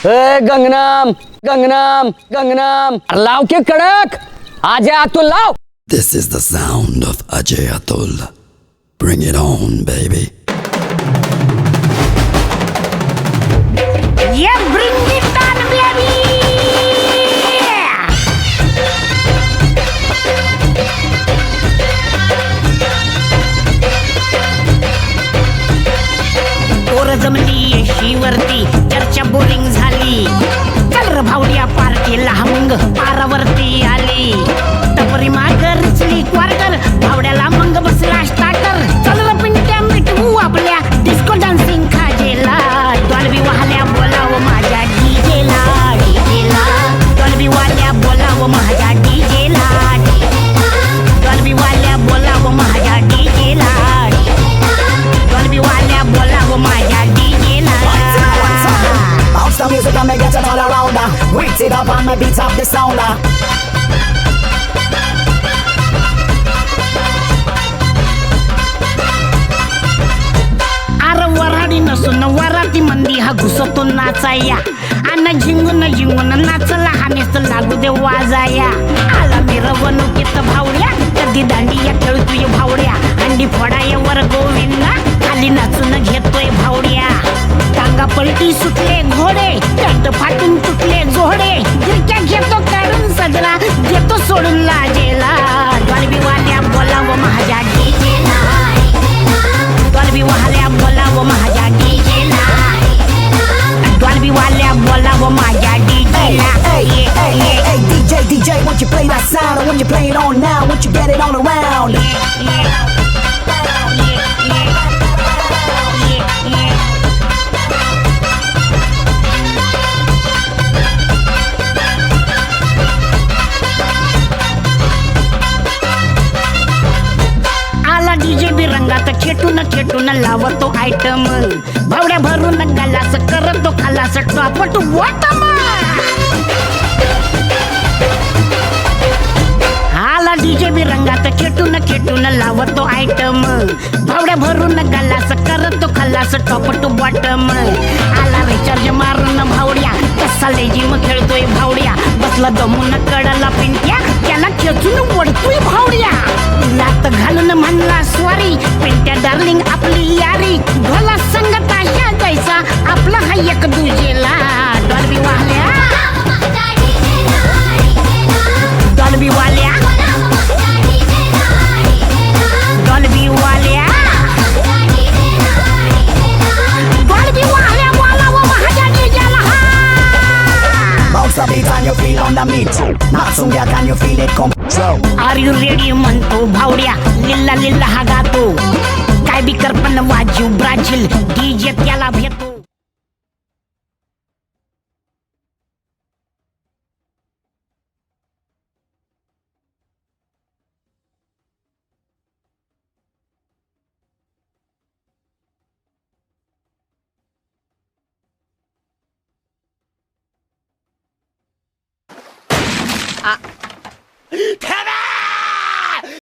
गंगनाम गंगनाम गंगनाम लाव के कडक आजा अतुल लाव. This is the sound of Ajay Atul. Bring it on, baby. Yeah, bring it on, baby. पोर जमली येशीवरती चर्चा बोरिंग झाली. चल भावड्या पार्टीला मग पारावरती आली. टपरी मागर रचली क्वार्टर भावड्याला मग बसला स्टार्टर. चल र पिंट्या मिटवू आपल्या डिस्को डान्सिंग खाजेला. डॉल्बी वाल्या बोलाव माझ्या डीजेला डीजेला. डॉल्बी वाल्या बोलाव माझ्या डीजेला. डॉल्बी वाल्या बोलाव माझ्या डीजेला. डॉल्बी वाल्या बोलाव माझ्या डीजेला. Bounce the music and make it all around. Wait it up and me beat up the sound. अरे वराडी नसून वराती मंदी हा घुसतो नाचाया. अन झिंगून झिंगून नाचला हानेस लागू दे वाजाया. आला मिरवणुकीत भावड्या कधी दांडिया खेळतोय भावड्या. अंडी फोडायावर गोविंदा खाली नाचून घेतोय भावड्या. टांगा पलटी सुटले घोडे पॅन्ट फाटून तुटले जोडे. गिरक्या घेतो काढून सजला घेतो सोडून लाजेला. डॉल्बी वाल्या बोलाव माझ्या डीजेला. डॉल्बी वाल्या बोलाव माझ्या डीजेला. डॉल्बी वाल्या बोलाव माझ्या डीजेला. Hey, DJ, won't you play that sound? And when you play it on now, won't you get it all around? आला डीजे बी रंगात खेटून खेटून लावतो आयटम. भावड्या भरून गलास करतो खालास टॉपट वाटम. आला डीजे बी रंगात खेटून खेटून लावतो आयटम. भावड्या भरून गलास करतो खालास टॉपट बॉटम. आला रिचार्ज मारून भावड्या कसा लेजिम खेळतोय भावड्या. बसला दमून कडला पिंट्या त्याला खेचून ओढतोय भावड्या. लात घालून म्हणला स्वारी पिंट्या डार्लिंग आपली यारी. ढोला संगत अशा जायचा आपला हा एक दुजेला. डॉल्बी वाल्या डॉल्बी वाल्या डॉल्बी वाल्या डॉल्बी वाल्या बोलाव माझ्या डीजेला. Bounce the beat and you feel on the meat. Not so yeah, can you feel it come true? Are you ready म्हणतो भावड्या लिल्ला लिल्ला हा गातो. काय बी करपण वाजू ब्राझील डीजे त्याला भेटो.